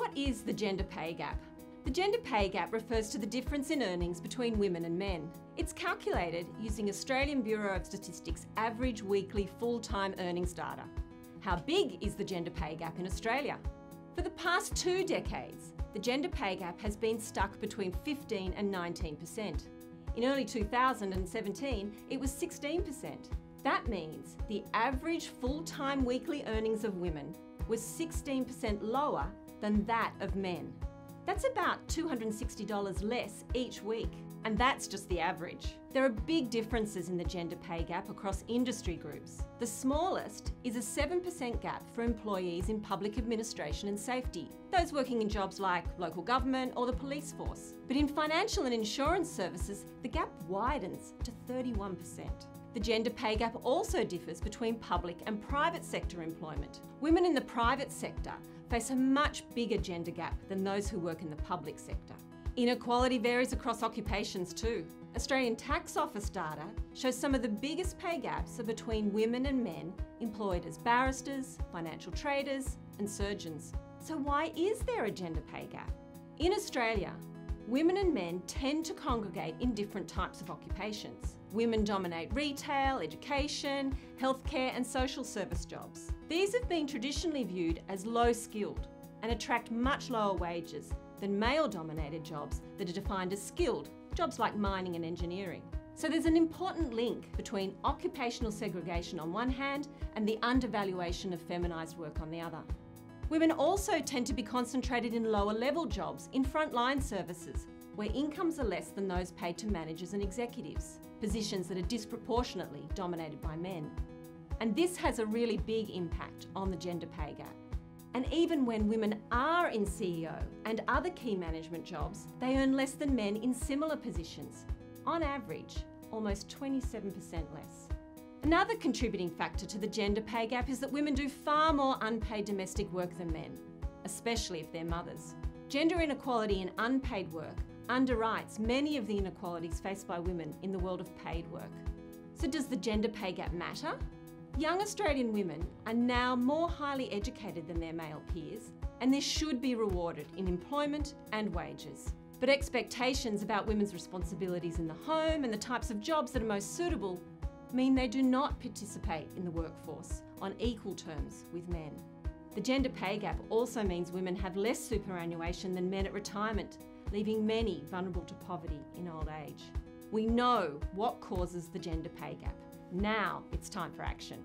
What is the gender pay gap? The gender pay gap refers to the difference in earnings between women and men. It's calculated using Australian Bureau of Statistics average weekly full-time earnings data. How big is the gender pay gap in Australia? For the past 2 decades, the gender pay gap has been stuck between 15 and 19%. In early 2017, it was 16%. That means the average full-time weekly earnings of women was 16% lower than that of men. That's about $260 less each week, and that's just the average. There are big differences in the gender pay gap across industry groups. The smallest is a 7% gap for employees in public administration and safety, those working in jobs like local government or the police force. But in financial and insurance services, the gap widens to 31%. The gender pay gap also differs between public and private sector employment. Women in the private sector face a much bigger gender gap than those who work in the public sector. Inequality varies across occupations too. Australian Tax Office data shows some of the biggest pay gaps are between women and men employed as barristers, financial traders and surgeons. So why is there a gender pay gap? In Australia, women and men tend to congregate in different types of occupations. Women dominate retail, education, healthcare and social service jobs. These have been traditionally viewed as low-skilled and attract much lower wages than male-dominated jobs that are defined as skilled, jobs like mining and engineering. So there's an important link between occupational segregation on one hand and the undervaluation of feminised work on the other. Women also tend to be concentrated in lower-level jobs in frontline services, where incomes are less than those paid to managers and executives, positions that are disproportionately dominated by men. And this has a really big impact on the gender pay gap. And even when women are in CEO and other key management jobs, they earn less than men in similar positions. On average, almost 27% less. Another contributing factor to the gender pay gap is that women do far more unpaid domestic work than men, especially if they're mothers. Gender inequality in unpaid work underwrites many of the inequalities faced by women in the world of paid work. So does the gender pay gap matter? Young Australian women are now more highly educated than their male peers, and this should be rewarded in employment and wages. But expectations about women's responsibilities in the home and the types of jobs that are most suitable mean they do not participate in the workforce on equal terms with men. The gender pay gap also means women have less superannuation than men at retirement, leaving many vulnerable to poverty in old age. We know what causes the gender pay gap. Now it's time for action.